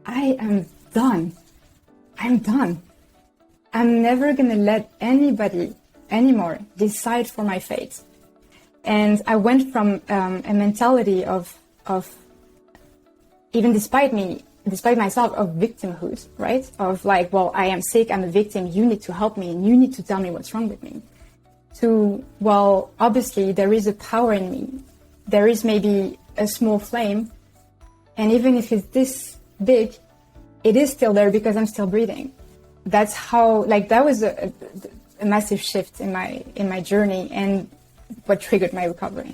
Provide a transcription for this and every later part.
I am done. I'm done. I'm never going to let anybody anymore decide for my fate. And I went from a mentality of even despite myself, of victimhood, right? Of like, well, I am sick, I'm a victim, you need to help me, and you need to tell me what's wrong with me. To, well, obviously there is a power in me. There is maybe a small flame, and even if it's this big, it is still there because I'm still breathing. That's how, like, that was a massive shift in my journey and what triggered my recovery.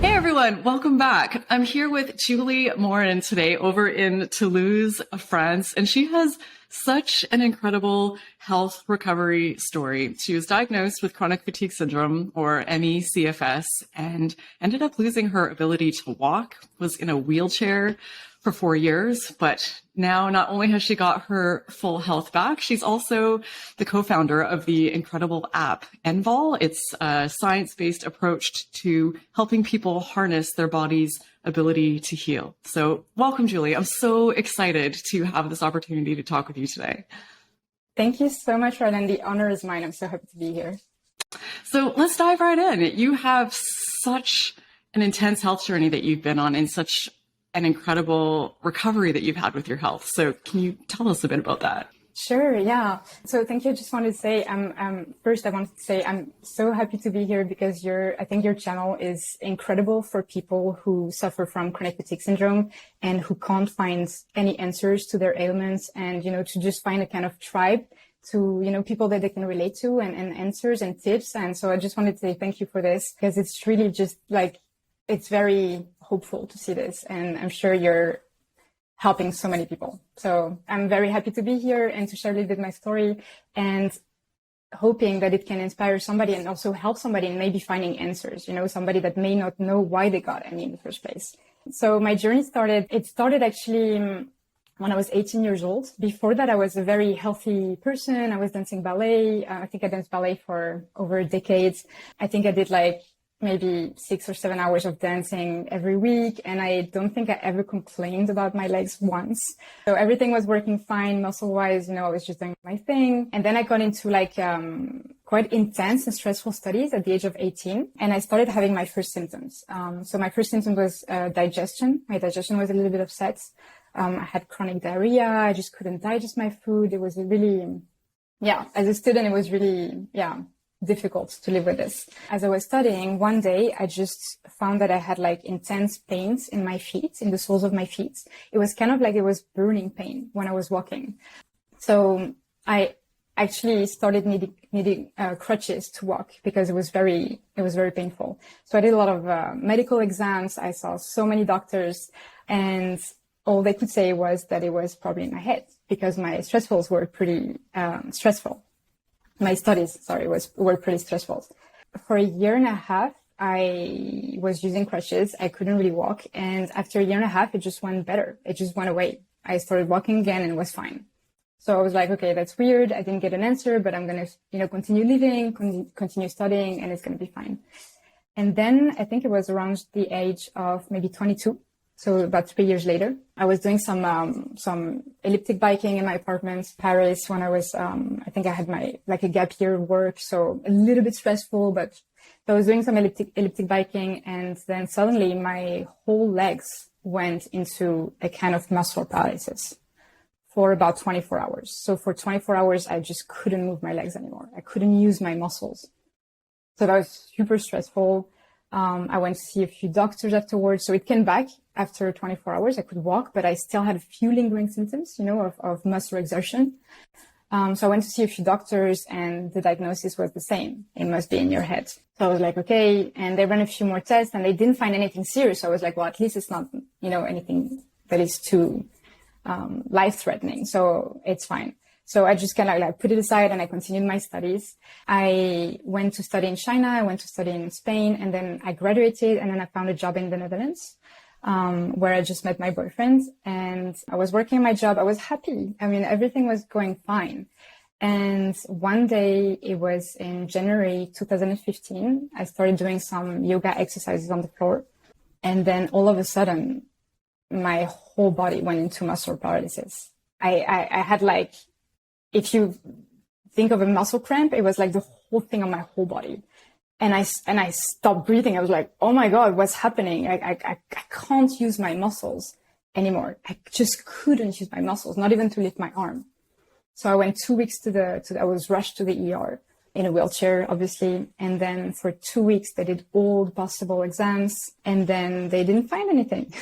Hey everyone, welcome back. I'm here with Julie Morin today over in Toulouse, France, and she has such an incredible health recovery story. She was diagnosed with chronic fatigue syndrome, or ME/CFS, and ended up losing her ability to walk, was in a wheelchair for 4 years, but now not only has she got her full health back, she's also the co-founder of the incredible app Envol. It's a science-based approach to helping people harness their body's ability to heal. So welcome, Julie. I'm so excited to have this opportunity to talk with you today. Thank you so much, Raelan. The honor is mine. I'm so happy to be here. So let's dive right in. You have such an intense health journey that you've been on, and such an incredible recovery that you've had with your health. So can you tell us a bit about that? Sure, yeah. So thank you. I just wanted to say, first I wanted to say I'm so happy to be here because I think your channel is incredible for people who suffer from chronic fatigue syndrome and who can't find any answers to their ailments, and, to just find a kind of tribe to, people that they can relate to, and answers and tips. And so I just wanted to say thank you for this, because it's really just like, it's very hopeful to see this, and I'm sure you're helping so many people. So I'm very happy to be here and to share a little bit my story, and hoping that it can inspire somebody and also help somebody in maybe finding answers, somebody that may not know why they got ME in the first place. So my journey started actually when I was 18 years old. Before that, I was a very healthy person. I was dancing ballet. I think I danced ballet for over a decade. I think I did like maybe 6 or 7 hours of dancing every week. And I don't think I ever complained about my legs once. So everything was working fine muscle wise. I was just doing my thing. And then I got into like quite intense and stressful studies at the age of 18. And I started having my first symptoms. So my first symptom was digestion. My digestion was a little bit upset. I had chronic diarrhea. I just couldn't digest my food. It was really, as a student, it was really, difficult to live with this. As I was studying, one day I just found that I had like intense pains in my feet, in the soles of my feet. It was kind of like it was burning pain when I was walking. So I actually started needing crutches to walk because it was very painful. So I did a lot of medical exams. I saw so many doctors, and all they could say was that it was probably in my head because my stressfuls were pretty stressful. My studies, were pretty stressful. For a year and a half, I was using crutches. I couldn't really walk. And after a year and a half, it just went better. It just went away. I started walking again and it was fine. So I was like, okay, that's weird. I didn't get an answer, but I'm going to, continue living, continue studying, and it's going to be fine. And then I think it was around the age of maybe 22. So about 3 years later, I was doing some elliptic biking in my apartment, Paris, when I was, I think I had a gap year work. So a little bit stressful, but I was doing some elliptic biking. And then suddenly my whole legs went into a kind of muscle paralysis for about 24 hours. So for 24 hours, I just couldn't move my legs anymore. I couldn't use my muscles. So that was super stressful. I went to see a few doctors afterwards. So it came back after 24 hours. I could walk, but I still had a few lingering symptoms, of muscle exertion. So I went to see a few doctors, and the diagnosis was the same. It must be in your head. So I was like, okay. And they ran a few more tests and they didn't find anything serious. So I was like, well, at least it's not, anything that is too life-threatening. So it's fine. So I just kind of like put it aside and I continued my studies. I went to study in China. I went to study in Spain, and then I graduated, and then I found a job in the Netherlands, where I just met my boyfriend, and I was working my job. I was happy. I mean, everything was going fine. And one day, it was in January 2015, I started doing some yoga exercises on the floor. And then all of a sudden, my whole body went into muscle paralysis. I had like, if you think of a muscle cramp, it was like the whole thing on my whole body. And I stopped breathing. I was like, oh my God, what's happening? I can't use my muscles anymore. I just couldn't use my muscles, not even to lift my arm. So I went 2 weeks I was rushed to the ER in a wheelchair, obviously. And then for 2 weeks, they did all the possible exams, and then they didn't find anything.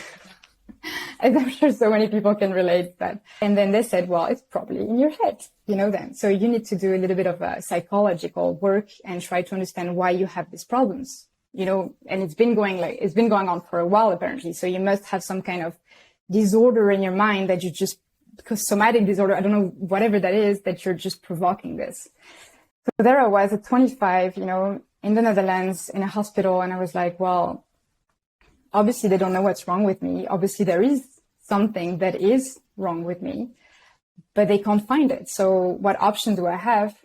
As I'm sure so many people can relate that. And then they said, well, it's probably in your head, then. So you need to do a little bit of a psychological work and try to understand why you have these problems, and it's been going on for a while, apparently. So you must have some kind of disorder in your mind that because somatic disorder, I don't know, whatever that is, that you're just provoking this. So there I was at 25, in the Netherlands in a hospital. And I was like, well, obviously they don't know what's wrong with me. Obviously there is something that is wrong with me, but they can't find it. So what option do I have?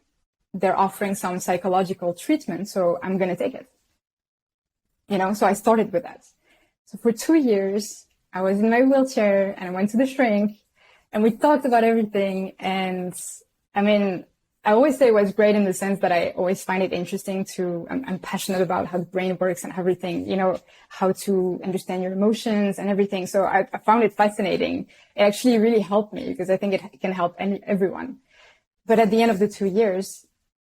They're offering some psychological treatment, so I'm going to take it. So I started with that. So for 2 years, I was in my wheelchair and I went to the shrink and we talked about everything. And I mean, I always say it was great in the sense that I always find it interesting I'm passionate about how the brain works and everything, how to understand your emotions and everything. So I found it fascinating. It actually really helped me because I think it can help everyone. But at the end of the 2 years,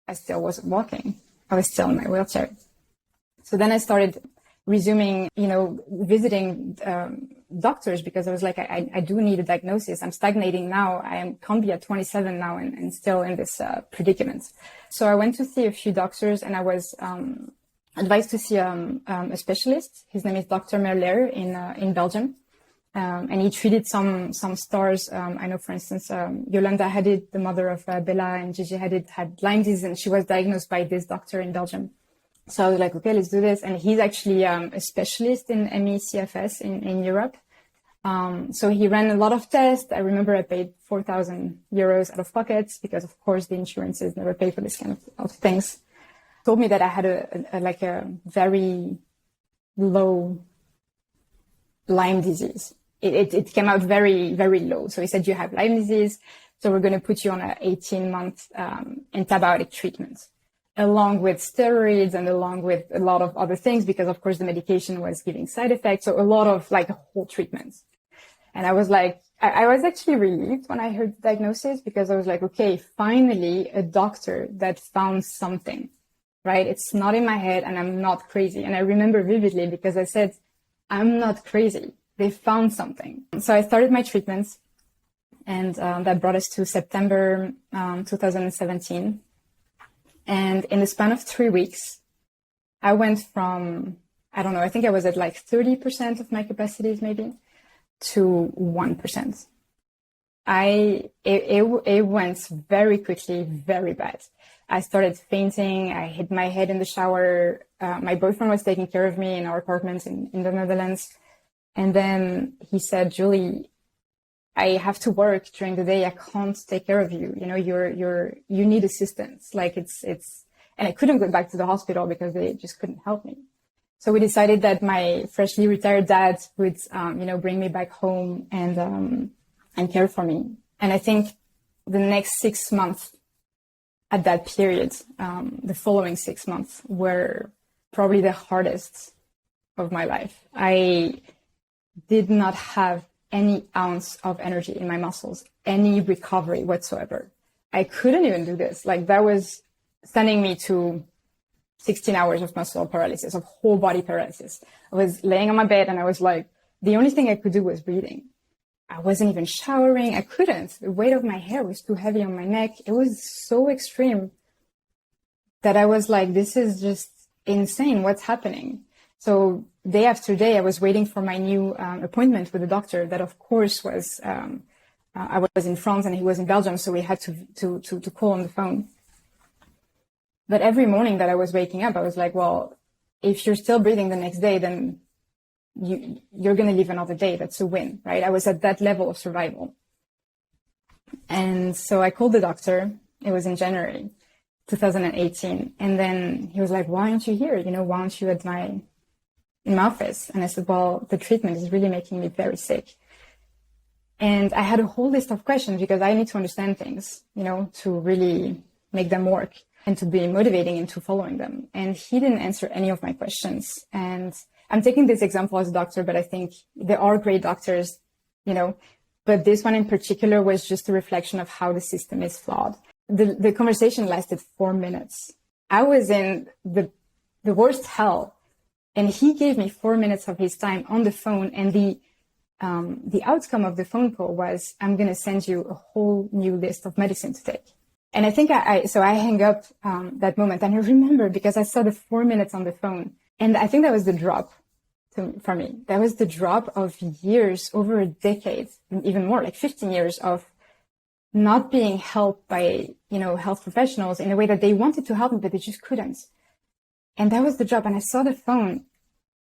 I still wasn't walking. I was still in my wheelchair. So then I started resuming, visiting doctors because I was like, I do need a diagnosis. I'm stagnating now. I can't be at 27 now and still in this predicament. So I went to see a few doctors and I was advised to see a specialist. His name is Dr. Merler in Belgium. And he treated some stars. I know, for instance, Yolanda Hadid, the mother of Bella and Gigi Hadid, had Lyme disease, and she was diagnosed by this doctor in Belgium. So I was like, okay, let's do this. And he's actually a specialist in ME CFS in Europe. So he ran a lot of tests. I remember I paid 4,000 euros out of pocket because, of course, the insurances never pay for this kind of things. Told me that I had a very low Lyme disease. It came out very, very low. So he said, you have Lyme disease. So we're going to put you on an 18-month antibiotic treatment, along with steroids and along with a lot of other things, because of course the medication was giving side effects. So a lot of a whole treatment. And I was like, I was actually relieved when I heard the diagnosis because I was like, okay, finally a doctor that found something, right? It's not in my head and I'm not crazy. And I remember vividly because I said, I'm not crazy. They found something. So I started my treatments and that brought us to September 2017. And in the span of 3 weeks, I went from, I don't know, I think I was at 30% of my capacities maybe to 1%. It went very quickly, very bad. I started fainting. I hit my head in the shower. My boyfriend was taking care of me in our apartment in the Netherlands. And then he said, Julie, I have to work during the day. I can't take care of you. You need assistance. And I couldn't go back to the hospital because they just couldn't help me. So we decided that my freshly retired dad would, bring me back home and care for me. And I think the next 6 months at that period, the following 6 months were probably the hardest of my life. I did not have any ounce of energy in my muscles, any recovery whatsoever. I couldn't even do this. That was sending me to 16 hours of muscle paralysis, of whole body paralysis. I was laying on my bed and I was like, the only thing I could do was breathing. I wasn't even showering. I couldn't. The weight of my hair was too heavy on my neck. It was so extreme that I was like, this is just insane. What's happening? So day after day, I was waiting for my new appointment with the doctor. That, of course, was I was in France and he was in Belgium, so we had to call on the phone. But every morning that I was waking up, I was like, well, if you're still breathing the next day, then you're going to live another day. That's a win, right? I was at that level of survival. And so I called the doctor. It was in January 2018. And then he was like, why aren't you here? Why aren't you at in my office. And I said, well, the treatment is really making me very sick. And I had a whole list of questions because I need to understand things, to really make them work and to be motivating into following them. And he didn't answer any of my questions. And I'm taking this example as a doctor, but I think there are great doctors, but this one in particular was just a reflection of how the system is flawed. The conversation lasted 4 minutes. I was in the worst hell, and he gave me 4 minutes of his time on the phone. And the outcome of the phone call was, I'm going to send you a whole new list of medicine to take. And I think so I hang up that moment, and I remember because I saw the 4 minutes on the phone, and I think that was the drop for me. That was the drop of years, over a decade, and even more, like 15 years of not being helped by, health professionals in a way that they wanted to help me, but they just couldn't. And that was the drop. And I saw the phone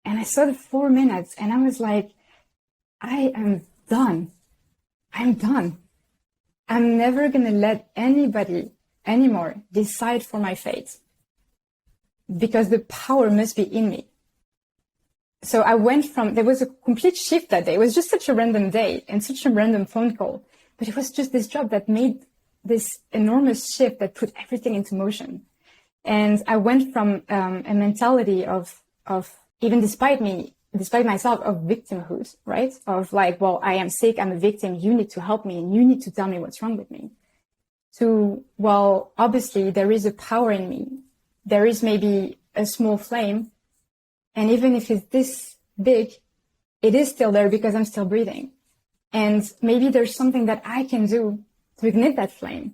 and I saw the 4 minutes, and I was like, I am done. I'm done. I'm never going to let anybody anymore decide for my fate, because the power must be in me. So I went there was a complete shift that day. It was just such a random day and such a random phone call, but it was just this job that made this enormous shift that put everything into motion. And I went from a mentality of even despite myself, of victimhood, right? Of like, well, I am sick, I'm a victim, you need to help me, and you need to tell me what's wrong with me. To, well, obviously there is a power in me. There is maybe a small flame. And even if it's this big, it is still there because I'm still breathing. And maybe there's something that I can do to ignite that flame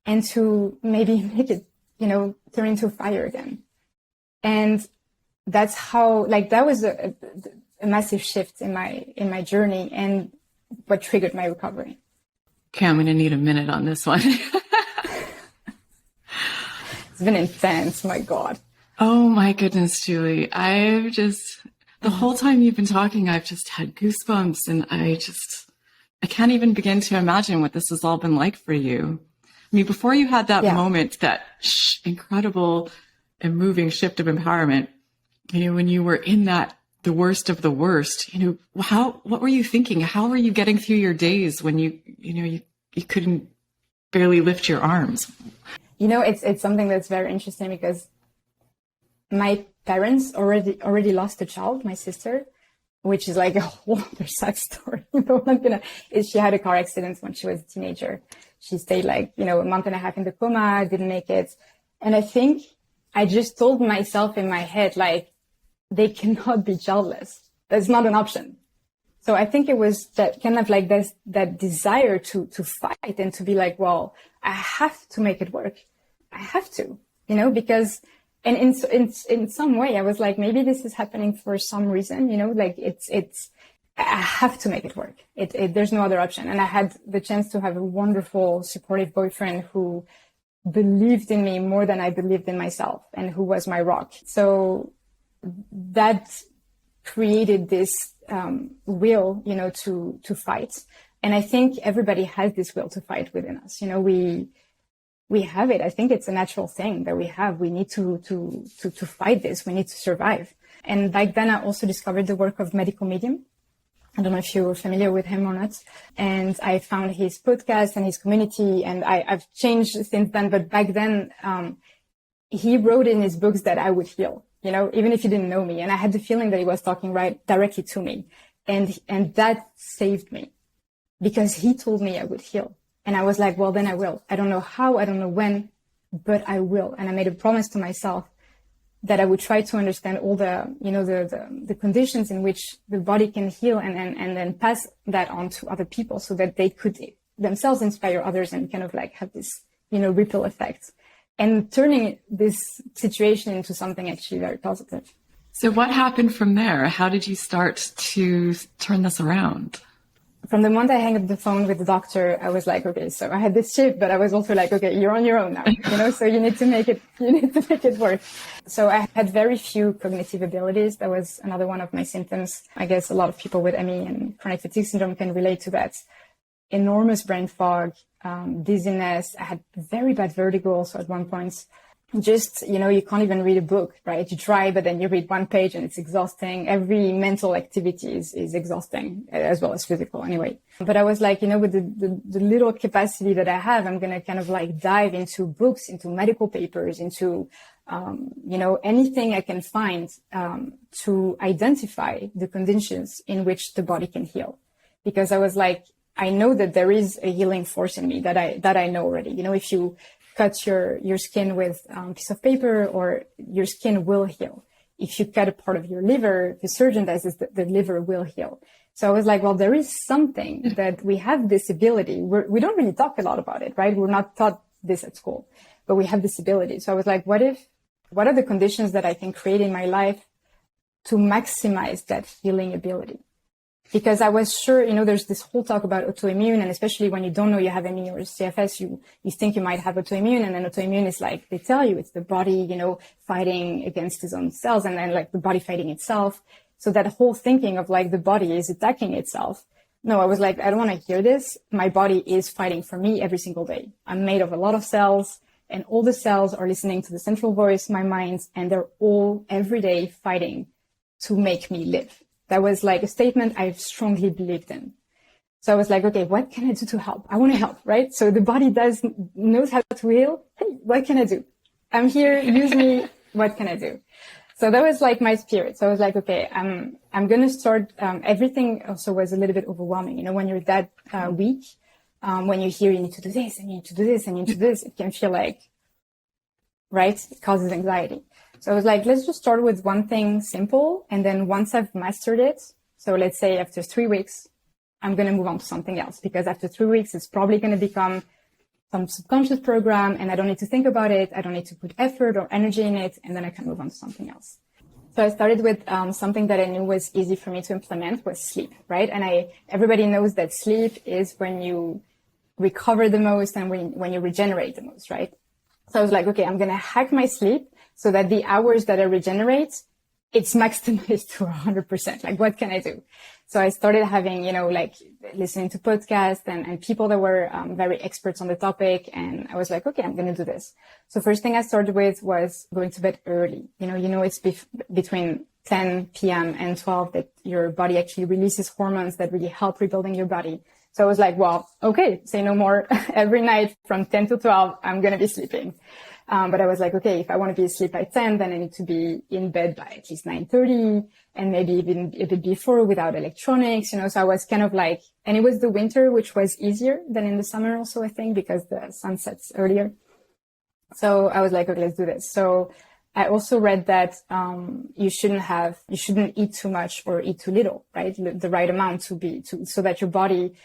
and to maybe make it, turn into fire again. And that's how, that was a massive shift in my journey, and what triggered my recovery. Okay, I'm going to need a minute on this one. It's been intense, my God. Oh my goodness, Julie. The whole time you've been talking, I've just had goosebumps, and I can't even begin to imagine what this has all been like for you. I mean, before you had that moment, that incredible and moving shift of empowerment, when you were in the worst of the worst, what were you thinking? How were you getting through your days when you couldn't barely lift your arms? It's something that's very interesting, because my parents already lost a child, my sister, which is like a whole other sad story. She had a car accident when she was a teenager. She stayed a month and a half in the coma, didn't make it. And I think I just told myself in my head, they cannot be childless. That's not an option. So I think it was that kind of that desire to fight and to be like, well, I have to make it work. I have to, because, and in some way I was like, maybe this is happening for some reason, I have to make it work. There's no other option. And I had the chance to have a wonderful, supportive boyfriend who believed in me more than I believed in myself, and who was my rock. So that created this will, to fight. And I think everybody has this will to fight within us. We have it. I think it's a natural thing that we have. We need to fight this. We need to survive. And back then I also discovered the work of Medical Medium. I don't know if you're familiar with him or not. And I found his podcast and his community, and I've changed since then. But back then, he wrote in his books that I would heal, even if he didn't know me. And I had the feeling that he was talking directly to me. And that saved me, because he told me I would heal. And I was like, well, then I will. I don't know how, I don't know when, but I will. And I made a promise to myself that I would try to understand all the conditions in which the body can heal, and then pass that on to other people, so that they could themselves inspire others and kind of have this, ripple effect, and turning this situation into something actually very positive. So what happened from there? How did you start to turn this around? From the moment I hung up the phone with the doctor, I was like, okay, so I had this shift, but I was also like, okay, you're on your own now, so you need to make it work. So I had very few cognitive abilities. That was another one of my symptoms. I guess a lot of people with ME and chronic fatigue syndrome can relate to that. Enormous brain fog, dizziness. I had very bad vertigo also at one point. just, you can't even read a book, right? You try, but then you read one page and it's exhausting. Every mental activity is exhausting, as well as physical anyway. But I was like, with the little capacity that I have, I'm going to kind of like dive into books, into medical papers, into, anything I can find, to identify the conditions in which the body can heal. Because I was like, I know that there is a healing force in me that I know already. If you cut your skin with a piece of paper, or your skin will heal. If you cut a part of your liver, the surgeon does is that the liver will heal. So I was like, well, there is something that we have this ability. We don't really talk a lot about it, right? We're not taught this at school, but we have this ability. So I was like, what are the conditions that I can create in my life to maximize that healing ability? Because I was sure, there's this whole talk about autoimmune, and especially when you don't know you have any or CFS, you think you might have autoimmune, and then autoimmune is like, they tell you it's the body, fighting against its own cells, and then like the body fighting itself. So that whole thinking of like the body is attacking itself. No, I was like, I don't want to hear this. My body is fighting for me every single day. I'm made of a lot of cells, and all the cells are listening to the central voice, my mind, and they're all every day fighting to make me live. That was like a statement I strongly believed in. So I was like, okay, what can I do to help? I want to help, right? So the body knows how to heal. Hey, what can I do? I'm here, use me. What can I do? So that was like my spirit. So I was like, okay, I'm going to start, everything also was a little bit overwhelming. When you're that weak, when you hear you need to do this and you need to do this and you need to do this, it can feel like, right? It causes anxiety. So I was like, let's just start with one thing simple. And then once I've mastered it, so let's say after 3 weeks, I'm going to move on to something else, because after 3 weeks, it's probably going to become some subconscious program and I don't need to think about it. I don't need to put effort or energy in it. And then I can move on to something else. So I started with something that I knew was easy for me to implement, was sleep, right? And everybody knows that sleep is when you recover the most and when you regenerate the most, right? So I was like, okay, I'm going to hack my sleep so that the hours that I regenerate, it's maximized to 100%. Like, what can I do? So I started having, like listening to podcasts and people that were very experts on the topic. And I was like, okay, I'm going to do this. So first thing I started with was going to bed early. It's between 10 p.m. and 12 that your body actually releases hormones that really help rebuilding your body. So I was like, well, okay, say no more. Every night from 10 to 12, I'm going to be sleeping. But I was like, okay, if I want to be asleep by 10, then I need to be in bed by at least 9:30 and maybe even a bit before without electronics, So I was kind of like, and it was the winter, which was easier than in the summer also, I think, because the sun sets earlier. So I was like, okay, let's do this. So I also read that, you shouldn't eat too much or eat too little, right? The right amount so that your body,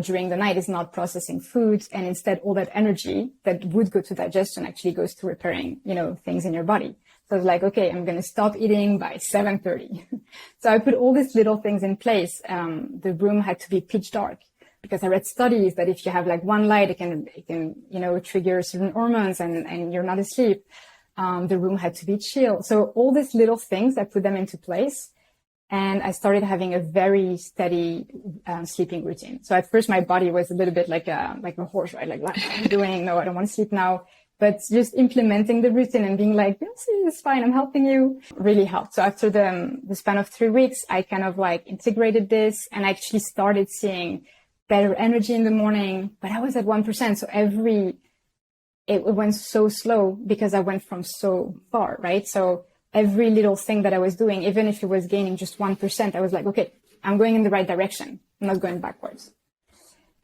during the night is not processing foods, and instead all that energy that would go to digestion actually goes to repairing, things in your body. So I was like, okay, I'm going to stop eating by 7:30. So I put all these little things in place. The room had to be pitch dark because I read studies that if you have like one light, it can, trigger certain hormones and you're not asleep. The room had to be chill. So all these little things, I put them into place. And I started having a very steady sleeping routine. So at first my body was a little bit like a horse, right? Like, what am I doing? No, I don't want to sleep now. But just implementing the routine and being like, yes, it's fine, I'm helping you, really helped. So after the span of 3 weeks, I kind of like integrated this and actually started seeing better energy in the morning. But I was at 1%. So it went so slow because I went from so far, right? So every little thing that I was doing, even if it was gaining just 1%, I was like, okay, I'm going in the right direction. I'm not going backwards.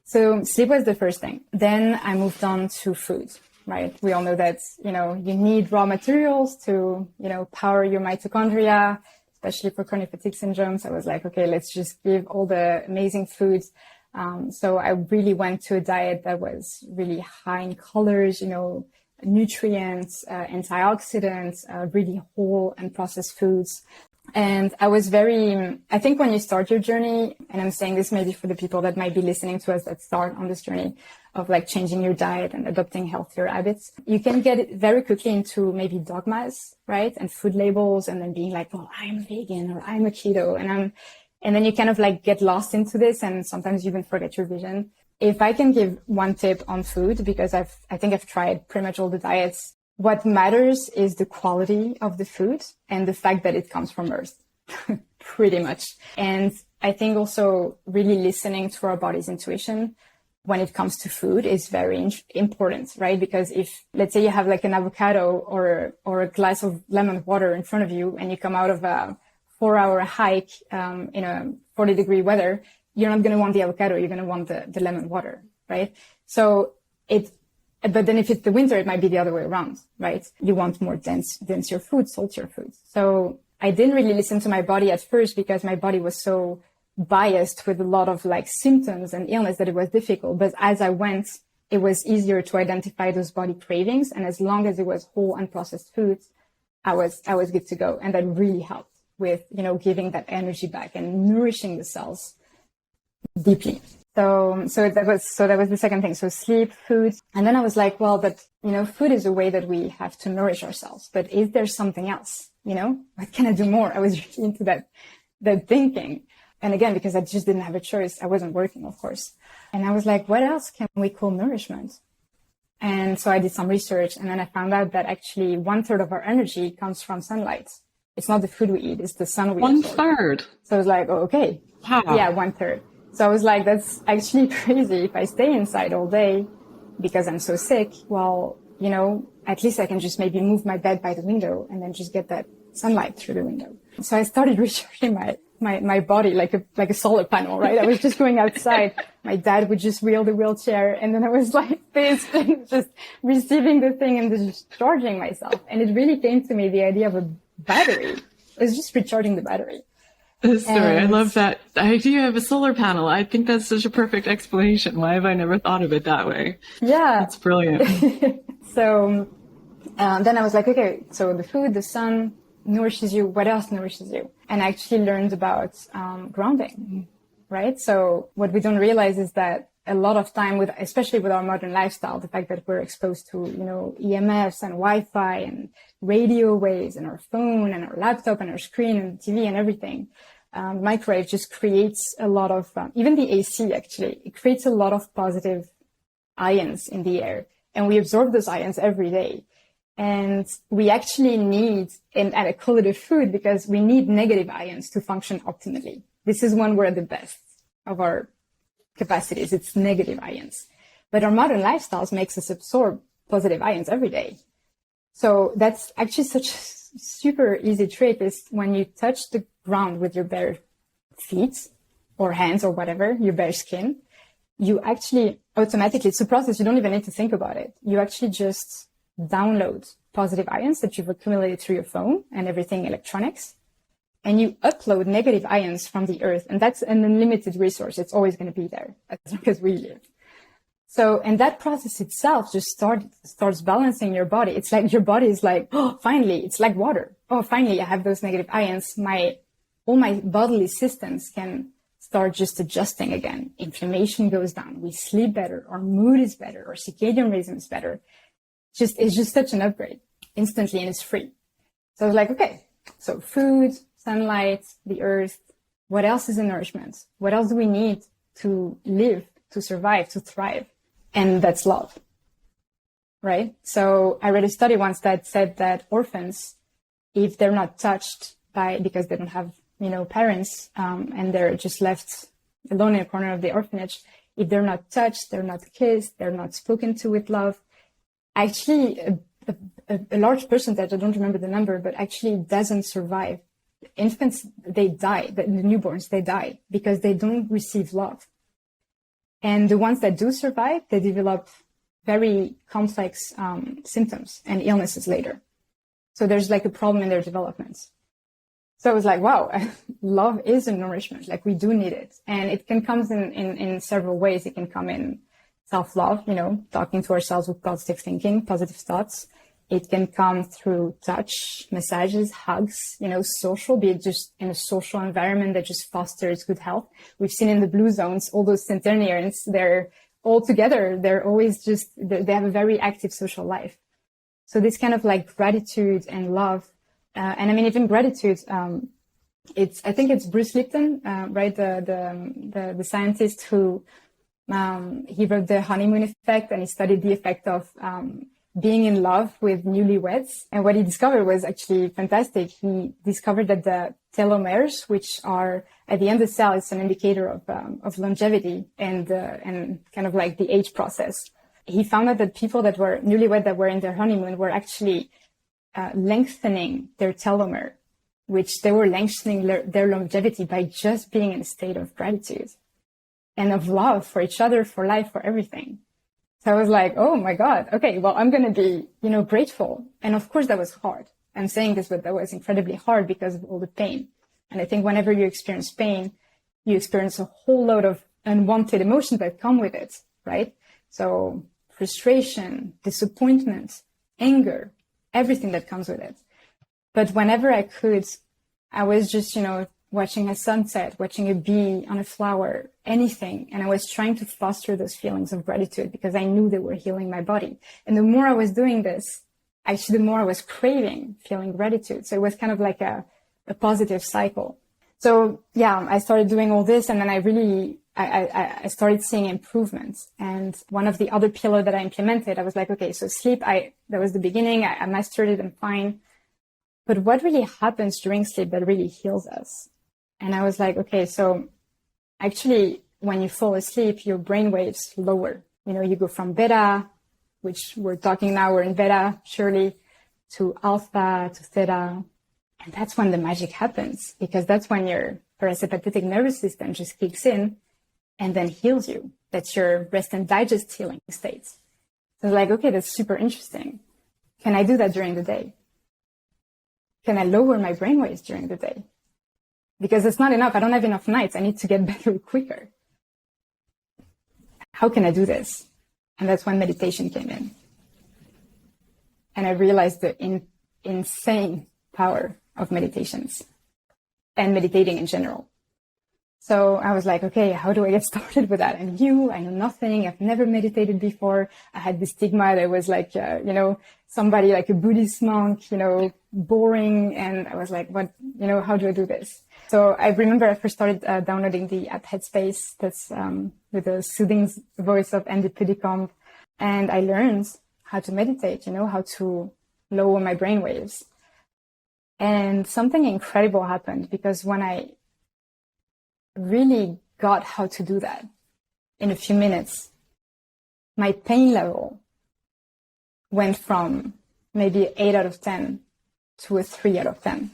So sleep was the first thing. Then I moved on to food, right? We all know that, you need raw materials to, power your mitochondria, especially for chronic fatigue syndrome. So I was like, okay, let's just give all the amazing foods. So I really went to a diet that was really high in colors, nutrients, antioxidants, really whole and processed foods. And I think when you start your journey, and I'm saying this maybe for the people that might be listening to us that start on this journey of like changing your diet and adopting healthier habits, you can get very quickly into maybe dogmas, right? And food labels, and then being like, oh, I'm vegan or I'm a keto. And then you kind of like get lost into this, and sometimes you even forget your vision. If I can give one tip on food, because I think I've tried pretty much all the diets, what matters is the quality of the food and the fact that it comes from Earth, pretty much. And I think also really listening to our body's intuition when it comes to food is very important, right? Because if, let's say you have like an avocado or a glass of lemon water in front of you and you come out of a 4-hour hike in a 40-degree weather, you're not going to want the avocado, you're going to want the lemon water, right? So but then if it's the winter, it might be the other way around, right? You want more denser food, saltier food. So I didn't really listen to my body at first because my body was so biased with a lot of like symptoms and illness that it was difficult. But as I went, it was easier to identify those body cravings. And as long as it was whole unprocessed foods, I was good to go. And that really helped with, giving that energy back and nourishing the cells deeply. So that was the second thing. So sleep, food. And then I was like, well, but, food is a way that we have to nourish ourselves. But is there something else? What can I do more? I was really into that thinking. And again, because I just didn't have a choice, I wasn't working, of course. And I was like, what else can we call nourishment? And so I did some research, and then I found out that actually 1/3 of our energy comes from sunlight. It's not the food we eat, it's the sun we absorb. 1/3. So I was like, oh, okay. Wow. Yeah, 1/3. So I was like, that's actually crazy. If I stay inside all day because I'm so sick, well, at least I can just maybe move my bed by the window and then just get that sunlight through the window. So I started researching my body like a solar panel, right? I was just going outside. My dad would just wheel the wheelchair, and then I was like this, and just receiving the thing and just charging myself. And it really came to me, the idea of a battery. It was just recharging the battery. Sorry, I love that idea of a solar panel. I think that's such a perfect explanation. Why have I never thought of it that way? Yeah. It's brilliant. So then I was like, okay, so the food, the sun nourishes you. What else nourishes you? And I actually learned about grounding, right? So what we don't realize is that a lot of time, especially with our modern lifestyle, the fact that we're exposed to, EMFs and Wi-Fi and radio waves and our phone and our laptop and our screen and TV and everything, microwave just creates a lot of, even the AC actually, it creates a lot of positive ions in the air. And we absorb those ions every day. And we actually need, and I call it a food because we need negative ions to function optimally. This is when we're at the best of our capacities. It's negative ions. But our modern lifestyles makes us absorb positive ions every day. So that's actually such a super easy trick is when you touch the ground with your bare feet or hands or whatever, your bare skin, you actually automatically, it's a process, you don't even need to think about it. You actually just download positive ions that you've accumulated through your phone and everything electronics, and you upload negative ions from the earth. And that's an unlimited resource. It's always going to be there as long as we live. So, and that process itself just starts balancing your body. It's like your body is like, oh, finally, it's like water. Oh, finally, I have those negative ions. All my bodily systems can start just adjusting again. Inflammation goes down. We sleep better. Our mood is better. Our circadian rhythm is better. It's just such an upgrade instantly, and it's free. So I was like, okay, so food, sunlight, the earth, what else is a nourishment? What else do we need to live, to survive, to thrive? And that's love, right? So I read a study once that said that orphans, if they're not touched because they don't have, parents, and they're just left alone in a corner of the orphanage, if they're not touched, they're not kissed, they're not spoken to with love, actually a large percentage, I don't remember the number, but actually doesn't survive. Infants, they die, the newborns, they die because they don't receive love. And the ones that do survive, they develop very complex symptoms and illnesses later. So there's like a problem in their development. So I was like, wow, love is a nourishment. Like we do need it. And it can come in several ways. It can come in self-love, talking to ourselves with positive thinking, positive thoughts. It can come through touch, massages, hugs, social, be it just in a social environment that just fosters good health. We've seen in the blue zones, all those centenarians, they're all together. They're always they have a very active social life. So this kind of like gratitude and love, and I mean, even gratitude, I think it's Bruce Lipton, right? The scientist who, he wrote The Honeymoon Effect, and he studied the effect of, being in love with newlyweds. And what he discovered was actually fantastic. He discovered that the telomeres, which are at the end of the cell, it's an indicator of longevity and kind of like the age process. He found out that people that were newlywed that were in their honeymoon were actually lengthening their telomere, which they were lengthening their longevity by just being in a state of gratitude and of love for each other, for life, for everything. So I was like, oh my God, okay, well, I'm going to be, grateful. And of course that was hard. I'm saying this, but that was incredibly hard because of all the pain. And I think whenever you experience pain, you experience a whole load of unwanted emotions that come with it, right? So frustration, disappointment, anger, everything that comes with it. But whenever I could, I was just, watching a sunset, watching a bee on a flower, anything. And I was trying to foster those feelings of gratitude because I knew they were healing my body. And the more I was doing this, actually, the more I was craving feeling gratitude. So it was kind of like a positive cycle. So yeah, I started doing all this, and then I started seeing improvements. And one of the other pillars that I implemented, I was like, okay, so sleep, that was the beginning. I mastered it, I'm fine. But what really happens during sleep that really heals us? And I was like, okay, so actually, when you fall asleep, your brain waves lower. You go from beta, which we're talking now, we're in beta, surely, to alpha, to theta. And that's when the magic happens, because that's when your parasympathetic nervous system just kicks in and then heals you. That's your rest and digest healing states. So I was like, okay, that's super interesting. Can I do that during the day? Can I lower my brainwaves during the day? Because it's not enough. I don't have enough nights. I need to get better quicker. How can I do this? And that's when meditation came in. And I realized the insane power of meditations and meditating in general. So I was like, okay, how do I get started with that? And I know nothing. I've never meditated before. I had this stigma that was like, somebody like a Buddhist monk, boring. And I was like, what, how do I do this? So I remember I first started downloading the app Headspace. That's with the soothing voice of Andy Puddicombe. And I learned how to meditate, how to lower my brainwaves. And something incredible happened, because when I really got how to do that in a few minutes, my pain level went from maybe 8 out of 10 to a 3 out of 10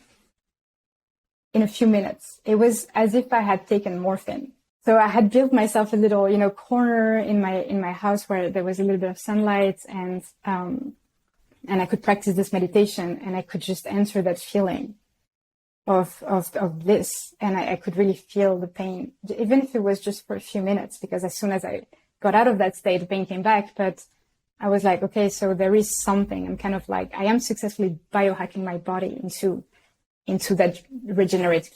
in a few minutes. It was as if I had taken morphine. So I had built myself a little, corner in my house where there was a little bit of sunlight, and I could practice this meditation, and I could just enter that feeling of bliss, and I could really feel the pain, even if it was just for a few minutes, because as soon as I got out of that state, the pain came back. But I was like, okay, so there is something. I'm kind of like, I am successfully biohacking my body into that regenerative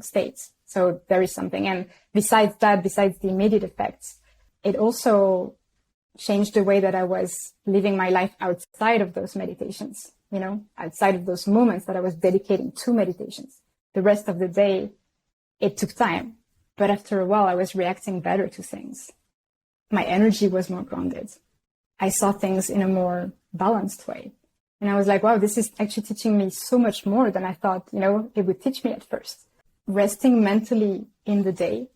state. So there is something. And besides the immediate effects, it also changed the way that I was living my life outside of those meditations, outside of those moments that I was dedicating to meditations. The rest of the day, it took time. But after a while, I was reacting better to things. My energy was more grounded. I saw things in a more balanced way. And I was like, wow, this is actually teaching me so much more than I thought, it would teach me at first. Resting mentally in the day,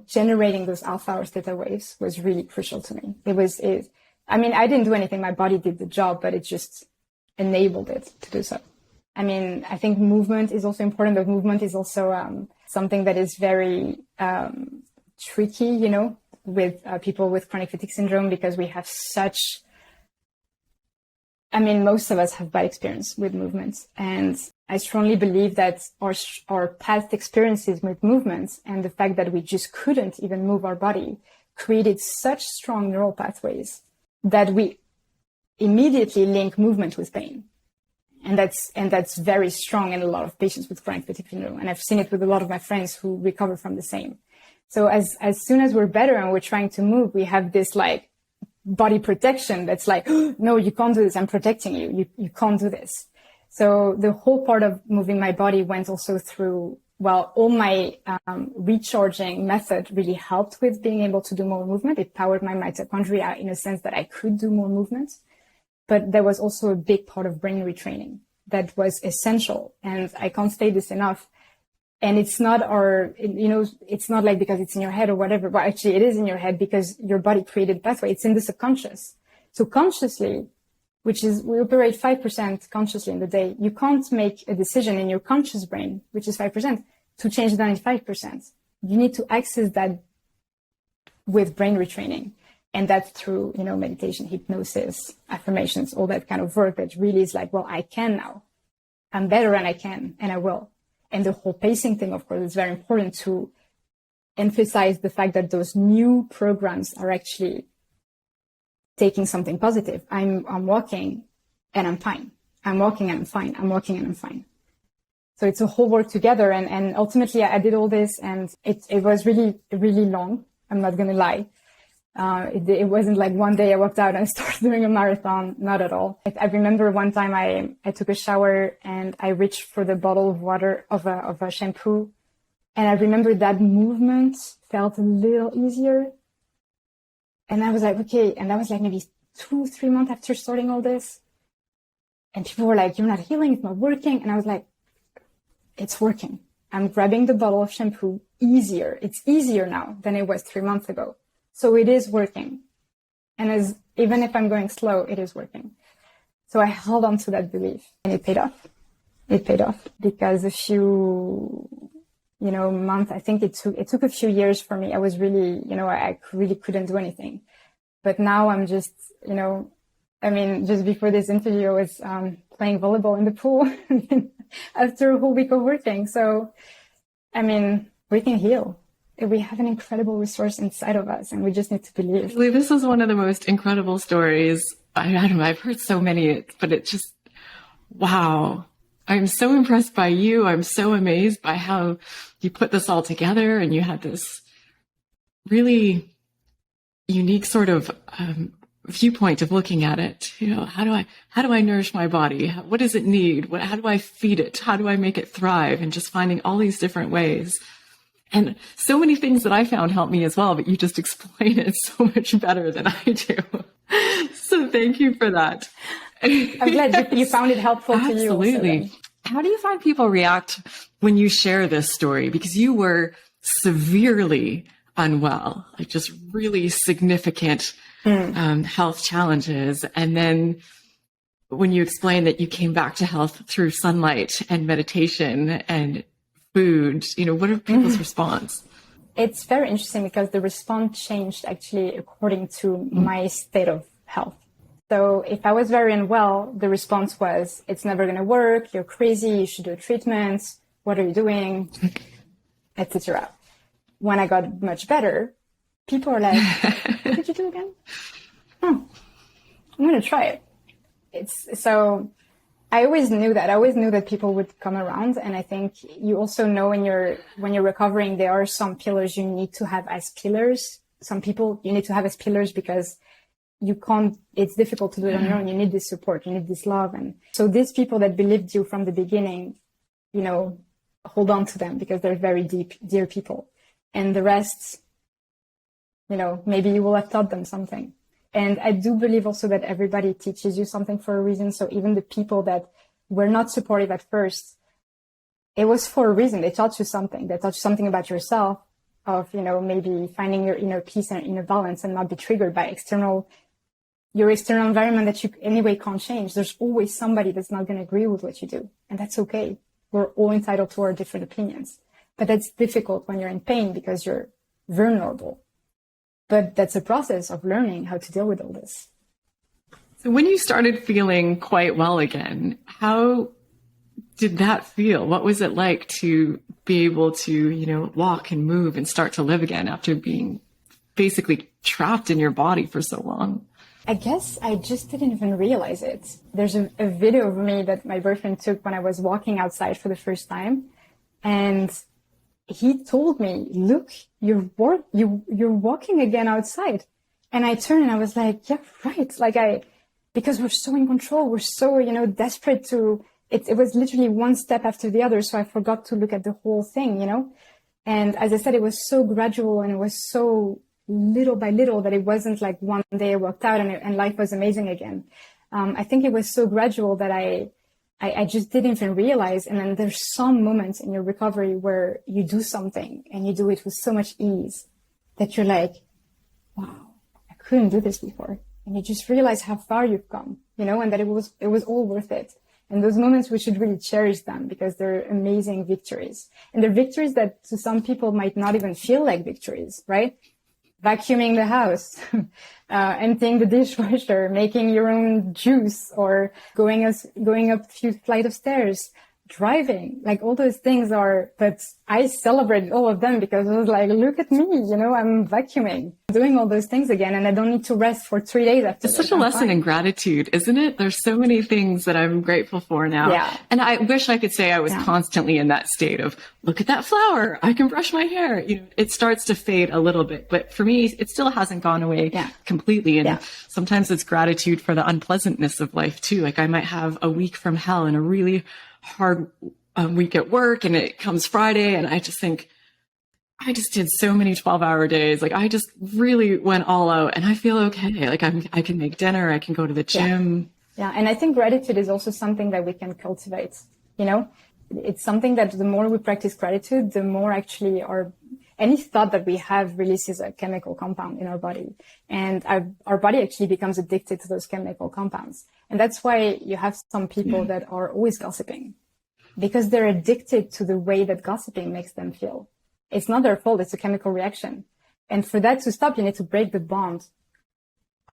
generating those alpha or theta waves was really crucial to me. I didn't do anything. My body did the job, but it just enabled it to do so. I think movement is also important, but movement is also something that is very tricky, with people with chronic fatigue syndrome, because we have most of us have bad experience with movement. And I strongly believe that our past experiences with movements and the fact that we just couldn't even move our body created such strong neural pathways that we immediately link movement with pain. And that's very strong in a lot of patients with chronic fatigue syndrome. And I've seen it with a lot of my friends who recover from the same. So as soon as we're better and we're trying to move, we have this like body protection that's like, oh, no, you can't do this. I'm protecting you. You can't do this. So the whole part of moving my body went also through, all my recharging method really helped with being able to do more movement. It powered my mitochondria in a sense that I could do more movement. but there was also a big part of brain retraining that was essential. And I can't say this enough. And it's not it's not like because it's in your head or whatever, but actually it is in your head because your body created pathway. It's in the subconscious. So consciously, we operate 5% consciously in the day. You can't make a decision in your conscious brain, which is 5%, to change the 95%. You need to access that with brain retraining. And that's through, meditation, hypnosis, affirmations, all that kind of work that really is like, well, I can now. I'm better and I can, and I will. And the whole pacing thing, of course, is very important to emphasize the fact that those new programs are actually taking something positive. I'm walking and I'm fine. I'm walking and I'm fine. I'm walking and I'm fine. So it's a whole work together. And ultimately I did all this and it was really, really long. I'm not going to lie. It wasn't like one day I walked out and started doing a marathon. Not at all. I remember one time I took a shower and I reached for the bottle of water of a shampoo. And I remember that movement felt a little easier. And I was like, okay. And that was like maybe 2-3 months after starting all this. And people were like, you're not healing. It's not working. And I was like, it's working. I'm grabbing the bottle of shampoo easier. It's easier now than it was 3 months ago. So it is working. And even if I'm going slow, it is working. So I held on to that belief and it paid off. It paid off because a few, months, I think it took a few years for me. I was really, I really couldn't do anything. But now I'm just, just before this interview, I was playing volleyball in the pool after a whole week of working. So, we can heal. We have an incredible resource inside of us and we just need to believe. This is one of the most incredible stories. I don't know, I've heard so many, but it just, wow. I'm so impressed by you. I'm so amazed by how you put this all together and you had this really unique sort of viewpoint of looking at it. How do I nourish my body? What does it need? How do I feed it? How do I make it thrive? And just finding all these different ways. And so many things that I found help me as well, but you just explain it so much better than I do. So thank you for that. I'm glad you found it helpful to you. Absolutely. How do you find people react when you share this story? Because you were severely unwell, like just really significant health challenges. And then when you explain that you came back to health through sunlight and meditation and food, what are people's response? It's very interesting because the response changed actually according to my state of health. So if I was very unwell, the response was, it's never going to work. You're crazy. You should do treatments. What are you doing? Etc. When I got much better, people are like, what did you do again? Oh, I'm going to try it. So I always knew that. I always knew that people would come around. And I think you also know when you're recovering, there are some pillars you need to have as pillars. Some people you need to have as pillars because you can't, it's difficult to do it on your own. You need this support, you need this love. And so these people that believed you from the beginning, hold on to them because they're very dear people. And the rest, maybe you will have taught them something. And I do believe also that everybody teaches you something for a reason. So even the people that were not supportive at first, it was for a reason. They taught you something. They taught you something about yourself of, maybe finding your inner peace and inner balance and not be triggered by your external environment that you anyway can't change. There's always somebody that's not going to agree with what you do. And that's okay. We're all entitled to our different opinions. But that's difficult when you're in pain because you're vulnerable. But that's a process of learning how to deal with all this. So when you started feeling quite well again, how did that feel? What was it like to be able to, walk and move and start to live again after being basically trapped in your body for so long? I guess I just didn't even realize it. There's a video of me that my boyfriend took when I was walking outside for the first time. And he told me, look, you're walking again outside. And I turned and I was like, yeah, right. Because we're so in control. We're so, desperate to, it was literally one step after the other. So I forgot to look at the whole thing, And as I said, it was so gradual and it was so little by little that it wasn't like one day I walked out and life was amazing again. I think it was so gradual that I just didn't even realize. And then there's some moments in your recovery where you do something and you do it with so much ease that you're like, wow, I couldn't do this before. And you just realize how far you've come, and that it was all worth it. And those moments, we should really cherish them because they're amazing victories. And they're victories that to some people might not even feel like victories, right? Vacuuming the house, emptying the dishwasher, making your own juice, or going up a few flights of stairs, driving, like all those things are, but I celebrated all of them because I was like, look at me, I'm vacuuming, doing all those things again, and I don't need to rest for 3 days after. It's such a lesson in gratitude, isn't it? There's so many things that I'm grateful for now. Yeah. And I wish I could say I was constantly in that state of, look at that flower, I can brush my hair. It starts to fade a little bit, but for me, it still hasn't gone away completely. And sometimes it's gratitude for the unpleasantness of life too. Like I might have a week from hell and a really hard week at work, and it comes Friday and I just think, I just did so many 12-hour days. Like I just really went all out and I feel okay. Like I can make dinner, I can go to the gym. Yeah. And I think gratitude is also something that we can cultivate. It's something that the more we practice gratitude, the more actually any thought that we have releases a chemical compound in our body. And our body actually becomes addicted to those chemical compounds. And that's why you have some people that are always gossiping, because they're addicted to the way that gossiping makes them feel. It's not their fault. It's a chemical reaction. And for that to stop, you need to break the bond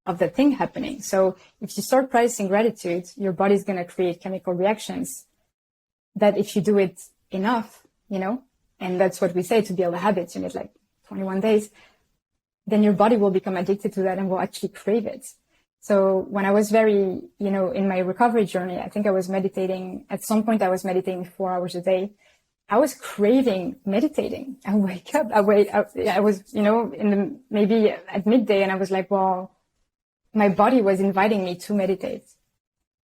of the thing happening. So if you start practicing gratitude, your body's going to create chemical reactions that if you do it enough, and that's what we say, to build a habit, you need like 21 days, then your body will become addicted to that and will actually crave it. So when I was very, in my recovery journey, I think I was meditating. At some point, I was meditating 4 hours a day. I was craving meditating. I wake up, I was, maybe at midday, and I was like, well, my body was inviting me to meditate.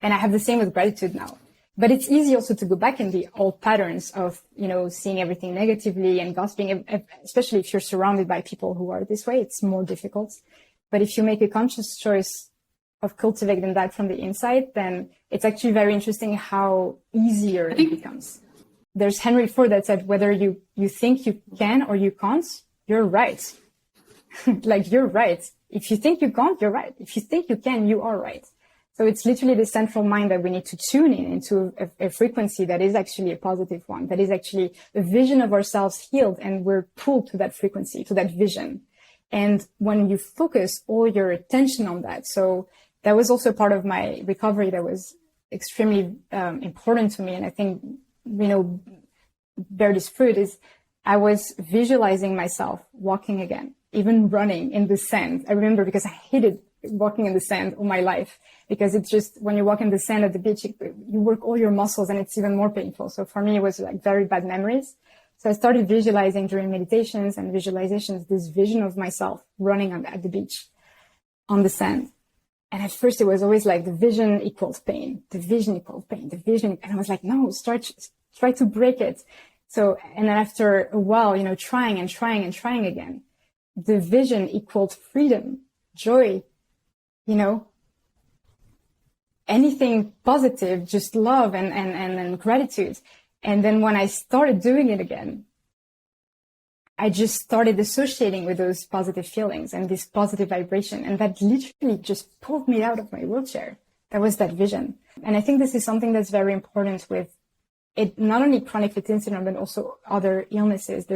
And I have the same with gratitude now. But it's easy also to go back in the old patterns of, seeing everything negatively and gossiping, especially if you're surrounded by people who are this way. It's more difficult. But if you make a conscious choice of cultivating that from the inside, then it's actually very interesting how easier it becomes. There's Henry Ford that said, whether you think you can or you can't, you're right. Like, you're right. If you think you can't, you're right. If you think you can, you are right. So it's literally the central mind that we need to tune into a frequency that is actually a positive one, that is actually a vision of ourselves healed, and we're pulled to that frequency, to that vision. And when you focus all your attention on that, so that was also part of my recovery that was extremely important to me. And I think, bear this fruit is I was visualizing myself walking again, even running in the sand. I remember, because I hated walking in the sand all my life, because it's just, when you walk in the sand at the beach, you work all your muscles and it's even more painful. So for me, it was like very bad memories. So I started visualizing during meditations and visualizations, this vision of myself running at the beach on the sand. And at first it was always like the vision equals pain, the vision equals pain, the vision. And I was like, no, try to break it. So, and then after a while, trying again, the vision equaled freedom, joy, anything positive, just love and gratitude. And then when I started doing it again, I just started associating with those positive feelings and this positive vibration. And that literally just pulled me out of my wheelchair. That was that vision. And I think this is something that's very important with it, not only chronic fatigue syndrome, but also other illnesses.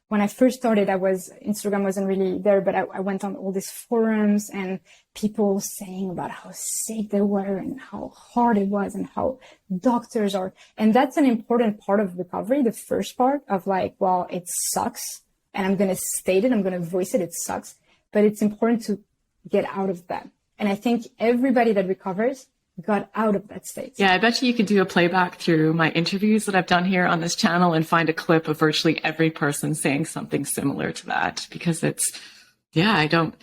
When I first started, Instagram wasn't really there, but I went on all these forums and people saying about how sick they were and how hard it was and how doctors are. And that's an important part of recovery. The first part of like, well, it sucks and I'm going to state it. I'm going to voice it. It sucks, but it's important to get out of that. And I think everybody that recovers got out of that state. Yeah, I bet you could do a playback through my interviews that I've done here on this channel and find a clip of virtually every person saying something similar to that, because I don't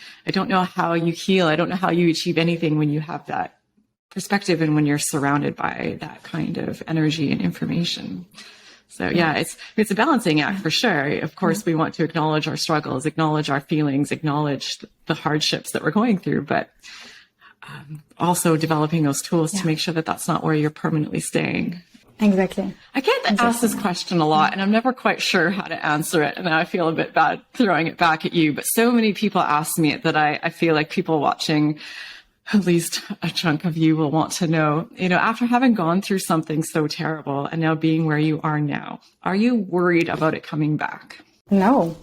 know how you heal. I don't know how you achieve anything when you have that perspective and when you're surrounded by that kind of energy and information. So yeah, it's a balancing act for sure. Of course, we want to acknowledge our struggles, acknowledge our feelings, acknowledge the hardships that we're going through, but also developing those tools to make sure that that's not where you're permanently staying. Exactly. I get asked this question a lot, and I'm never quite sure how to answer it. And I feel a bit bad throwing it back at you. But so many people ask me it that I feel like people watching, at least a chunk of you, will want to know, after having gone through something so terrible and now being where you are now, are you worried about it coming back? No,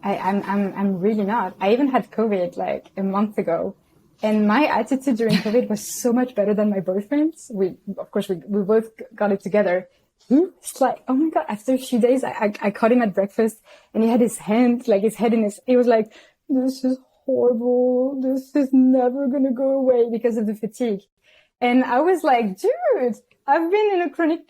I'm really not. I even had COVID like a month ago. And my attitude during COVID was so much better than my boyfriend's. We both got it together. He was like, oh my God, after a few days, I caught him at breakfast and he had his head he was like, this is horrible. This is never going to go away because of the fatigue. And I was like, dude, I've been in a chronic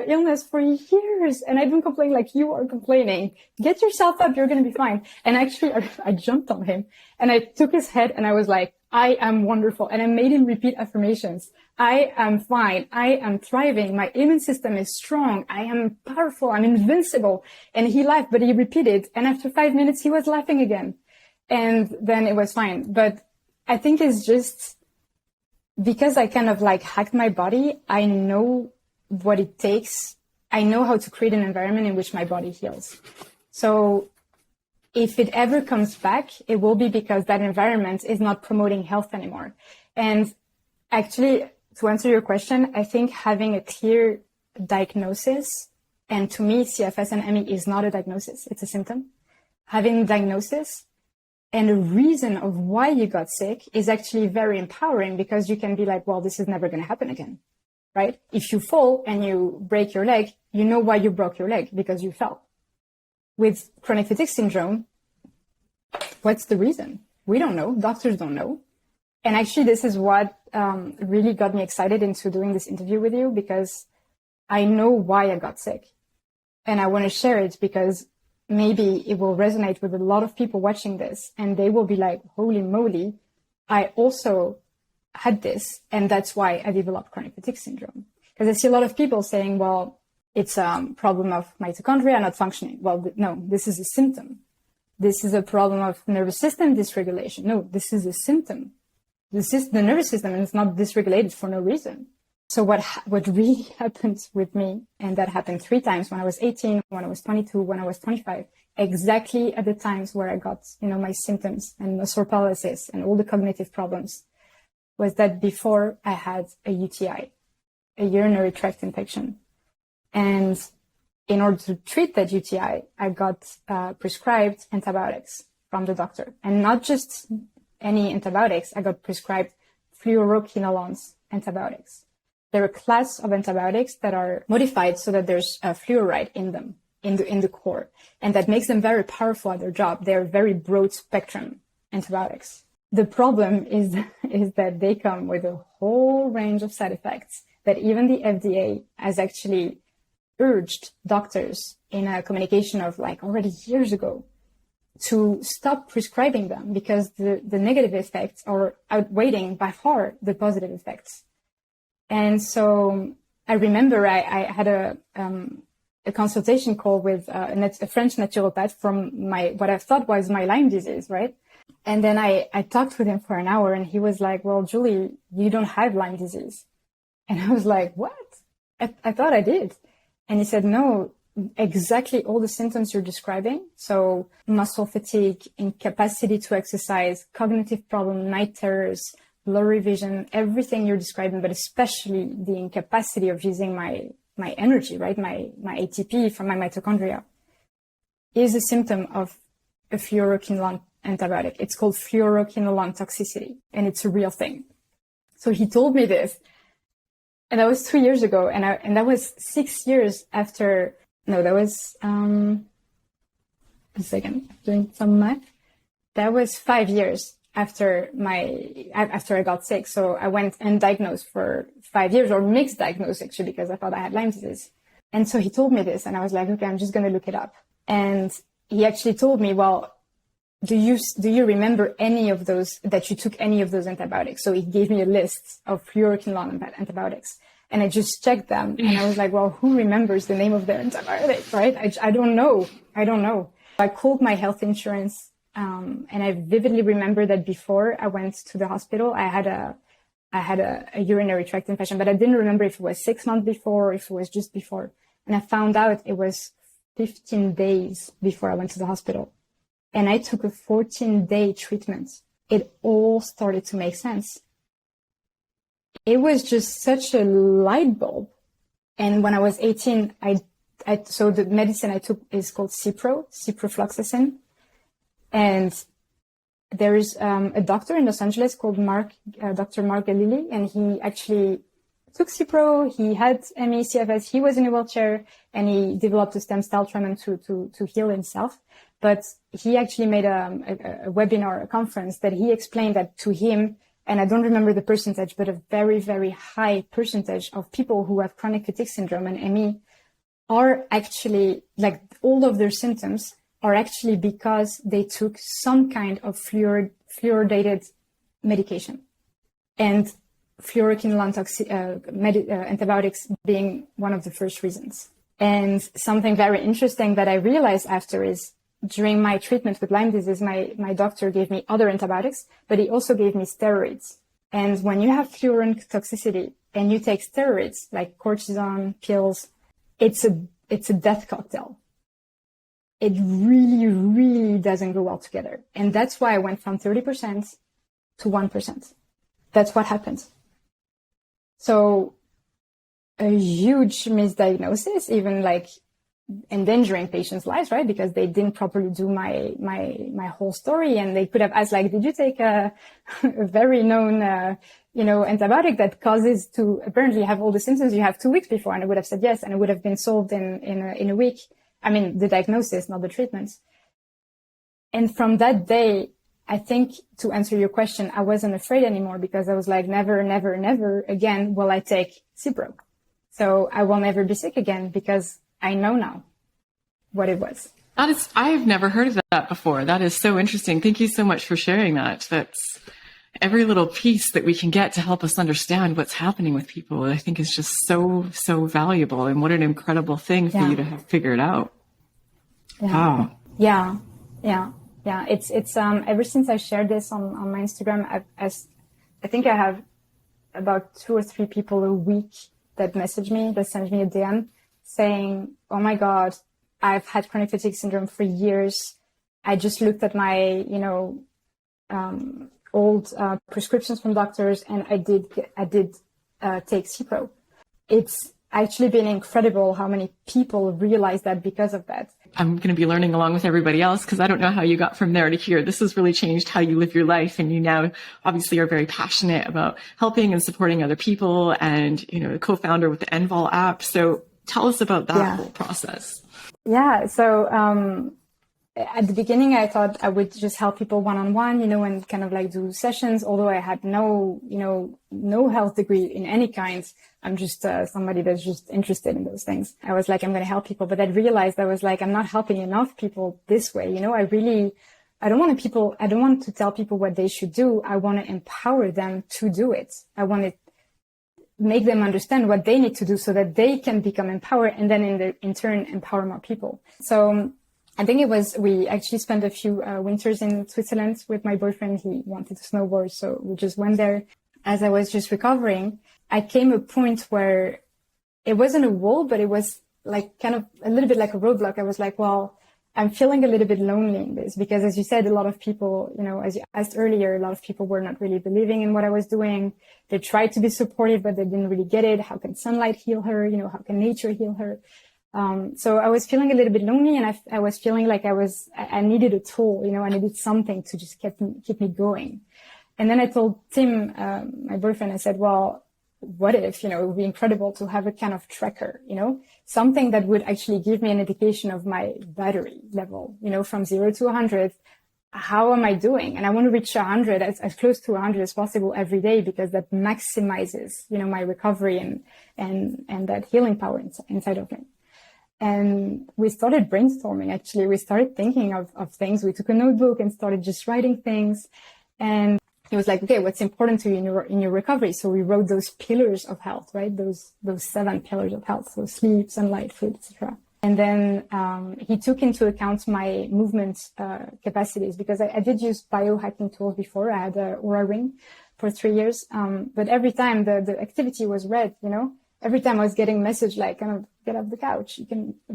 illness for years and I don't complain like you are complaining. Get yourself up. You're going to be fine. And actually, I jumped on him and I took his head and I was like, I am wonderful. And I made him repeat affirmations. I am fine. I am thriving. My immune system is strong. I am powerful. I'm invincible. And he laughed, but he repeated. And after 5 minutes, he was laughing again. And then it was fine. But I think it's just because I kind of like hacked my body. I know what it takes. I know how to create an environment in which my body heals. So if it ever comes back, it will be because that environment is not promoting health anymore. And actually, to answer your question, I think having a clear diagnosis, and to me, CFS and ME is not a diagnosis, it's a symptom. Having a diagnosis and a reason of why you got sick is actually very empowering because you can be like, well, this is never going to happen again, right? If you fall and you break your leg, you know why you broke your leg, because you fell. With chronic fatigue syndrome, what's the reason? We don't know. Doctors don't know. And actually, this is what really got me excited into doing this interview with you, because I know why I got sick. And I want to share it because maybe it will resonate with a lot of people watching this. And they will be like, holy moly, I also had this. And that's why I developed chronic fatigue syndrome. Because I see a lot of people saying, well, it's a problem of mitochondria not functioning. Well, no, this is a symptom. This is a problem of nervous system dysregulation. No, this is a symptom. The nervous system is not dysregulated for no reason. So what really happened with me, and that happened 3 times, when I was 18, when I was 22, when I was 25, exactly at the times where I got, my symptoms and muscle paralysis and all the cognitive problems, was that before I had a UTI, a urinary tract infection. And in order to treat that UTI, I got prescribed antibiotics from the doctor. And not just any antibiotics, I got prescribed fluoroquinolones antibiotics. They're a class of antibiotics that are modified so that there's fluoride in them, in the core. And that makes them very powerful at their job. They're very broad spectrum antibiotics. The problem is that they come with a whole range of side effects that even the FDA has actually urged doctors in a communication of like already years ago to stop prescribing them, because the negative effects are outweighing by far the positive effects. And so I remember I had a consultation call with a French naturopath from what I thought was my Lyme disease, right? And then I talked with him for an hour, and he was like, well, Julie, you don't have Lyme disease. And I was like, what? I thought I did. And he said, no, exactly all the symptoms you're describing. So muscle fatigue, incapacity to exercise, cognitive problem, night terrors, blurry vision, everything you're describing, but especially the incapacity of using my energy, right? My ATP from my mitochondria is a symptom of a fluoroquinolone antibiotic. It's called fluoroquinolone toxicity, and it's a real thing. So he told me this, and that was 2 years ago, and that was 6 years after. No, that was a second, doing some math. That was 5 years after I got sick. So I went undiagnosed for 5 years, or mixed diagnosed actually, because I thought I had Lyme disease. And so he told me this, and I was like, okay, I'm just going to look it up. And he actually told me, well, do you remember any of those, that you took any of those antibiotics? So he gave me a list of fluoroquinolone antibiotics, and I just checked them, and I was like, well, who remembers the name of their antibiotic, right? I don't know. I called my health insurance. And I vividly remember that before I went to the hospital, I had a urinary tract infection, but I didn't remember if it was 6 months before or if it was just before. And I found out it was 15 days before I went to the hospital. And I took a 14-day treatment. It all started to make sense. It was just such a light bulb. And when I was 18, so the medicine I took is called ciprofloxacin. And there is a doctor in Los Angeles called Dr. Mark Galili, and he actually took Cipro. He had ME, CFS. He was in a wheelchair, and he developed a stem cell treatment to heal himself. But he actually made a webinar, a conference that he explained that to him, and I don't remember the percentage, but a very, very high percentage of people who have chronic fatigue syndrome and ME are actually, like, all of their symptoms are actually because they took some kind of fluoridated medication, and fluoroquinolone antibiotics being one of the first reasons. And something very interesting that I realized after is during my treatment with Lyme disease, my doctor gave me other antibiotics, but he also gave me steroids. And when you have fluorine toxicity and you take steroids like cortisone pills, it's a death cocktail. It really, really doesn't go well together. And that's why I went from 30% to 1%. That's what happened. So a huge misdiagnosis, even like endangering patients' lives, right? Because they didn't properly do my whole story, and they could have asked, like, did you take a very known, antibiotic that causes to apparently have all the symptoms you have 2 weeks before? And I would have said yes, and it would have been solved in a week. I mean, the diagnosis, not the treatments. And from that day, I think, to answer your question, I wasn't afraid anymore, because I was like, never, never, never again will I take Cipro. So I will never be sick again, because I know now what it was. I've never heard of that before. That is so interesting. Thank you so much for sharing that. That's every little piece that we can get to help us understand what's happening with people. I think is just so, so valuable. And what an incredible thing for you to have figured out. Yeah. Wow. Yeah. It's ever since I shared this on my Instagram, I think I have about 2 or 3 people a week that message me, that send me a DM saying, oh my God, I've had chronic fatigue syndrome for years. I just looked at my, old prescriptions from doctors, and I did take Cipro. It's actually been incredible how many people realize that because of that. I'm going to be learning along with everybody else, because I don't know how you got from there to here. This has really changed how you live your life. And you now obviously are very passionate about helping and supporting other people, and, a co-founder with the Envol app. So tell us about that whole process. Yeah. So, at the beginning, I thought I would just help people one-on-one, and kind of like do sessions, although I had no health degree in any kind. I'm just somebody that's just interested in those things. I was like, I'm going to help people. But I realized I was like, I'm not helping enough people this way. I don't want to tell people what they should do. I want to empower them to do it. I want to make them understand what they need to do so that they can become empowered, and then in turn empower more people. So I think we actually spent a few winters in Switzerland with my boyfriend. He wanted to snowboard, so we just went there. As I was just recovering, I came a point where it wasn't a wall, but it was like kind of a little bit like a roadblock. I was like, well, I'm feeling a little bit lonely in this, because as you said, a lot of people, as you asked earlier, a lot of people were not really believing in what I was doing. They tried to be supportive, but they didn't really get it. How can sunlight heal her? How can nature heal her? So I was feeling a little bit lonely, and I was feeling like I needed a tool, I needed something to just keep me going. And then I told Tim, my boyfriend, I said, well, what if, it would be incredible to have a kind of tracker, something that would actually give me an indication of my battery level, from 0 to 100. How am I doing? And I want to reach 100, as close to 100 as possible every day, because that maximizes, my recovery and that healing power inside of me. And we started brainstorming, actually. We started thinking of things. We took a notebook and started just writing things. And he was like, okay, what's important to you in your recovery? So we wrote those pillars of health, right? Those 7 pillars of health. So sleep, sunlight, food, etc. And then he took into account my movement capacities, because I did use biohacking tools before. I had a Aura ring for 3 years. But every time the activity was red, you know, every time I was getting a message like, kind of get off the couch.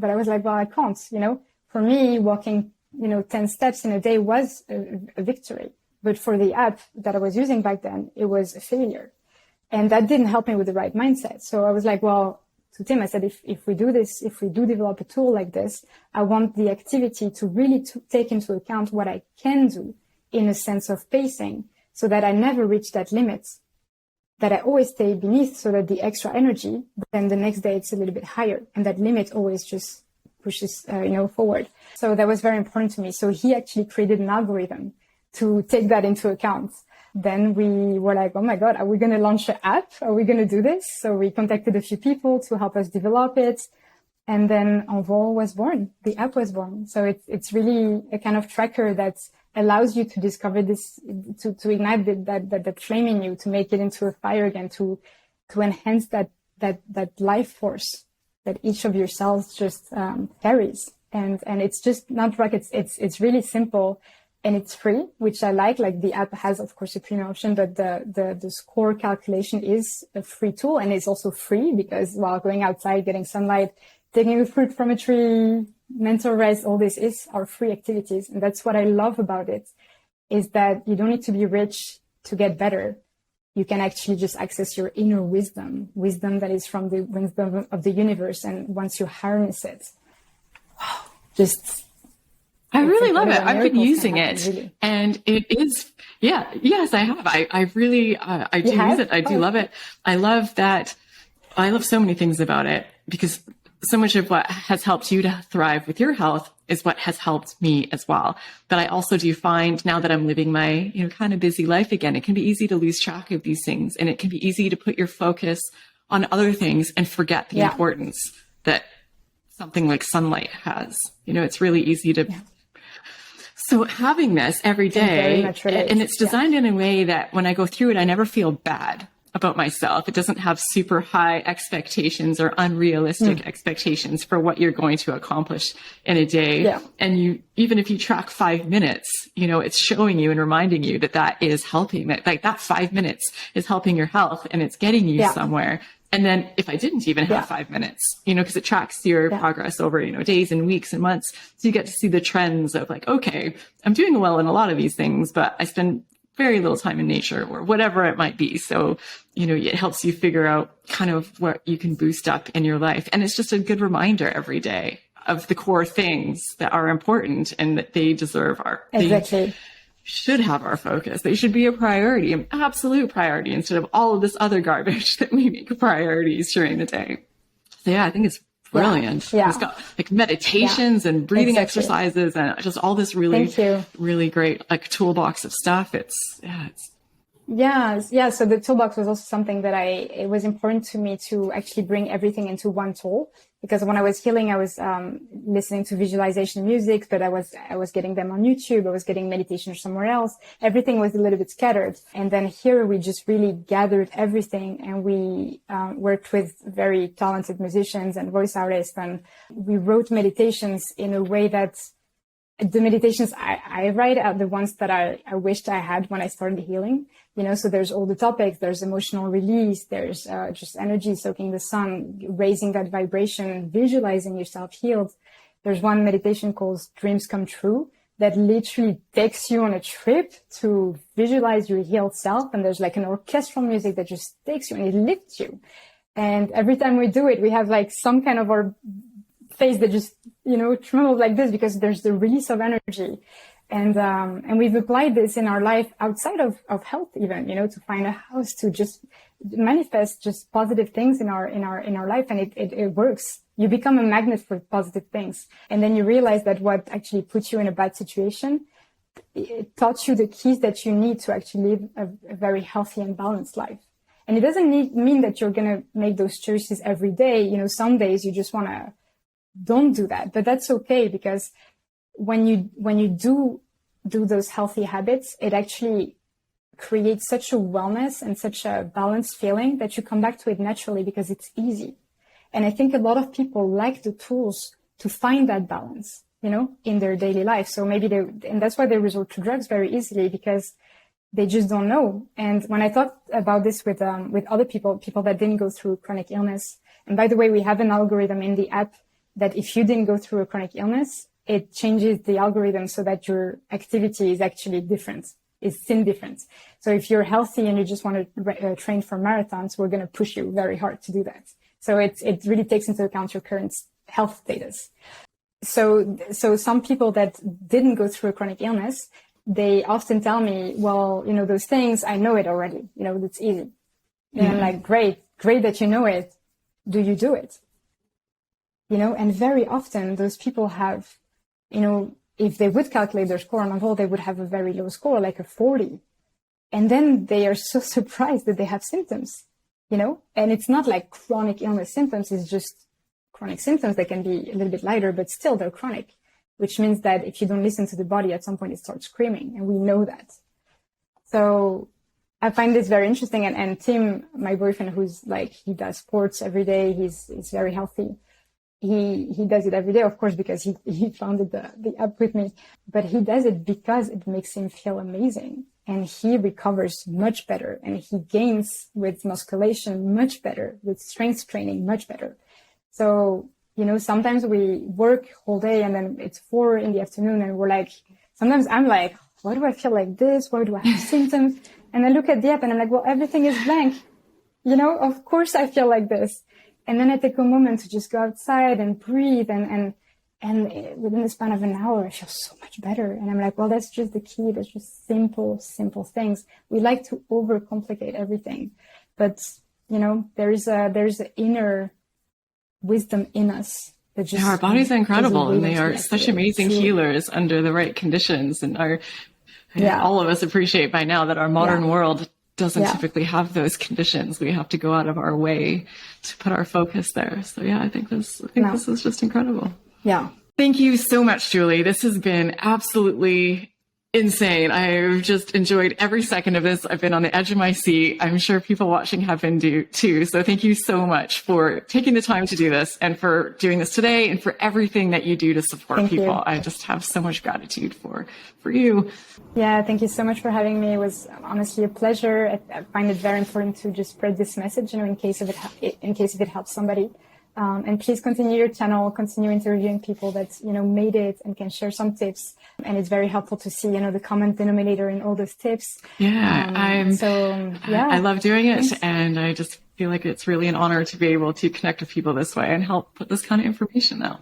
But I was like, well, I can't, you know. For me, walking, 10 steps in a day was a victory. But for the app that I was using back then, it was a failure. And that didn't help me with the right mindset. So I was like, well, to Tim, I said, if we do this, if we do develop a tool like this, I want the activity to really take into account what I can do in a sense of pacing, so that I never reach that limit, that I always stay beneath, so that the extra energy, then the next day it's a little bit higher. And that limit always just pushes, forward. So that was very important to me. So he actually created an algorithm to take that into account. Then we were like, oh my God, are we going to launch an app? Are we going to do this? So we contacted a few people to help us develop it. And then Envol was born. The app was born. So it's really a kind of tracker that allows you to discover this, to ignite that flame in you, to make it into a fire again, to enhance that life force that each of your cells just carries. And it's just not rocket. It's really simple. And it's free, which I like. Like, the app has, of course, a premium option, but the score calculation is a free tool, and it's also free because while going outside, getting sunlight, taking a fruit from a tree, mental rest, all this are free activities. And that's what I love about it, is that you don't need to be rich to get better. You can actually just access your inner wisdom that is from the wisdom of the universe. And once you harness it, I really love it. I've been using it, really. And it is, yes, I have. I really, I do use it. I do love it. I love that. I love so many things about it, because so much of what has helped you to thrive with your health is what has helped me as well. But I also do find, now that I'm living my, kind of busy life again, it can be easy to lose track of these things, and it can be easy to put your focus on other things and forget the importance that something like sunlight has. It's really easy to. So having this every day, and it's designed in a way that when I go through it, I never feel bad about myself. It doesn't have super high expectations or unrealistic expectations for what you're going to accomplish in a day. Yeah. And even if you track 5 minutes, it's showing you and reminding you that is helping, that 5 minutes is helping your health, and it's getting you somewhere. And then if I didn't even have 5 minutes, because it tracks your progress over, days and weeks and months. So you get to see the trends of like, okay, I'm doing well in a lot of these things, but I spend very little time in nature, or whatever it might be. So, it helps you figure out kind of what you can boost up in your life. And it's just a good reminder every day of the core things that are important and that they deserve they should have our focus. They should be a priority, an absolute priority, instead of all of this other garbage that we make priorities during the day. So I think it's brilliant. Yeah. It's got like meditations and breathing exercises and just all this really great like toolbox of stuff. So the toolbox was also something that it was important to me to actually bring everything into one tool, because when I was healing, I was listening to visualization music, but I was getting them on YouTube. I was getting meditation somewhere else. Everything was a little bit scattered. And then here we just really gathered everything, and we worked with very talented musicians and voice artists, and we wrote meditations in a way that the meditations I write are the ones that I wished I had when I started healing. So there's all the topics, there's emotional release, there's just energy, soaking the sun, raising that vibration, visualizing yourself healed. There's one meditation called Dreams Come True that literally takes you on a trip to visualize your healed self. And there's like an orchestral music that just takes you and it lifts you. And every time we do it, we have like some kind of our face that just, trembles like this, because there's the release of energy. And we've applied this in our life outside of health, even, to find a house, to just manifest just positive things in our life. And it works. You become a magnet for positive things. And then you realize that what actually puts you in a bad situation, it taught you the keys that you need to actually live a very healthy and balanced life. And it doesn't mean that you're going to make those choices every day. Some days you just don't do that, but that's okay, because when you do those healthy habits, it actually creates such a wellness and such a balanced feeling that you come back to it naturally, because it's easy. And I think a lot of people lack the tools to find that balance, in their daily life. So maybe and that's why they resort to drugs very easily, because they just don't know. And when I thought about this with other people that didn't go through chronic illness, and by the way, we have an algorithm in the app that if you didn't go through a chronic illness, it changes the algorithm so that your activity is actually different, is seen different. So if you're healthy and you just want to train for marathons, we're going to push you very hard to do that. So it really takes into account your current health status. So some people that didn't go through a chronic illness, they often tell me, well, those things, I know it already, it's easy. And I'm like, great that you know it. Do you do it? And very often those people have, if they would calculate their score on Envol, they would have a very low score, like a 40. And then they are so surprised that they have symptoms, and it's not like chronic illness symptoms, it's just chronic symptoms that can be a little bit lighter, but still they're chronic, which means that if you don't listen to the body, at some point it starts screaming, and we know that. So I find this very interesting. And Tim, my boyfriend, who's like, he does sports every day, he's very healthy. He does it every day, of course, because he founded the app with me, but he does it because it makes him feel amazing, and he recovers much better, and he gains with musculation much better, with strength training much better. So, sometimes we work whole day and then it's 4 p.m, and we're like, sometimes I'm like, why do I feel like this? Why do I have symptoms? And I look at the app and I'm like, well, everything is blank. Of course I feel like this. And then I take a moment to just go outside and breathe. And within the span of an hour, I feel so much better. And I'm like, well, that's just the key. That's just simple things. We like to overcomplicate everything. But, there's an inner wisdom in us. That just, our bodies are incredible, and they are such amazing healers under the right conditions. And all of us appreciate by now that our modern world doesn't typically have those conditions. We have to go out of our way to put our focus there. So I think this is just incredible. Yeah. Thank you so much, Julie. This has been absolutely insane. I've just enjoyed every second of this. I've been on the edge of my seat. I'm sure people watching have been too. So thank you so much for taking the time to do this, and for doing this today, and for everything that you do to support people. I just have so much gratitude for you. Yeah, thank you so much for having me. It was honestly a pleasure. I find it very important to just spread this message, in case if it helps somebody. And please continue your channel, continue interviewing people that, made it and can share some tips. And it's very helpful to see, the common denominator in all those tips. I love doing it. Thanks. And I just feel like it's really an honor to be able to connect with people this way and help put this kind of information out.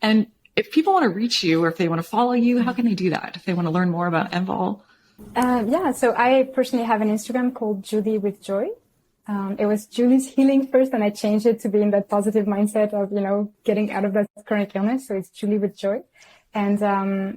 And if people want to reach you, or if they want to follow you, how can they do that? If they want to learn more about Envol? So I personally have an Instagram called Julie with Joy. It was Julie's Healing first, and I changed it to be in that positive mindset of, getting out of that chronic illness. So it's Julie with Joy. And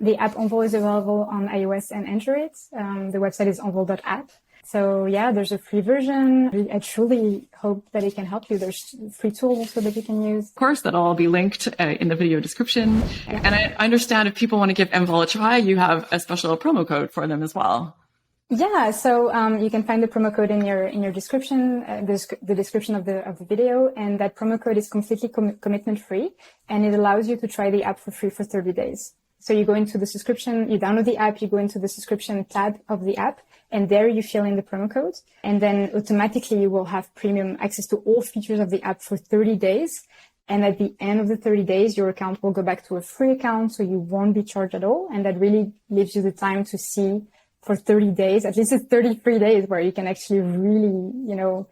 the app Envol is available on iOS and Android. The website is envol.app. So there's a free version. I truly hope that it can help you. There's free tools also that you can use. Of course, that'll all be linked in the video description. Yeah. And I understand if people want to give Envol a try, you have a special promo code for them as well. Yeah, so you can find the promo code in your description, the description of the video, and that promo code is completely commitment free, and it allows you to try the app for free for 30 days. So you go into the subscription, you download the app, you go into the subscription tab of the app, and there you fill in the promo code, and then automatically you will have premium access to all features of the app for 30 days. And at the end of the 30 days, your account will go back to a free account, so you won't be charged at all, and that really gives you the time to see for 30 days, at least it's 33 days where you can actually really,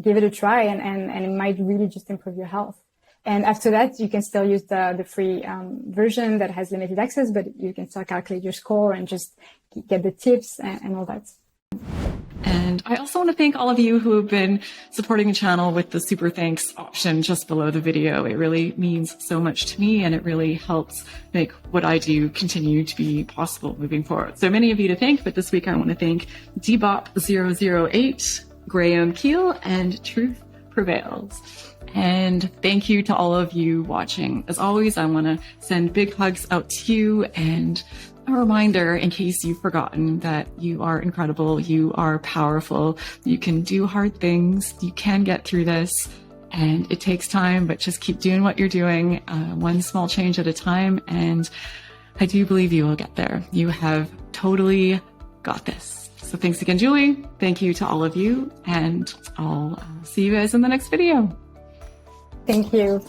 give it a try, and it might really just improve your health. And after that, you can still use the free version that has limited access, but you can still calculate your score and just get the tips and all that. And I also want to thank all of you who have been supporting the channel with the super thanks option just below the video. It really means so much to me, and it really helps make what I do continue to be possible moving forward. So many of you to thank, but this week I want to thank Dbop008, Graham Keel, and Truth Prevails. And thank you to all of you watching. As always, I want to send big hugs out to you, and a reminder in case you've forgotten that you are incredible, you are powerful, you can do hard things, you can get through this, And it takes time, but just keep doing what you're doing, one small change at a time. And I do believe you will get there. You have totally got this. So thanks again, Julie. Thank you to all of you. And I'll see you guys in the next video. Thank you.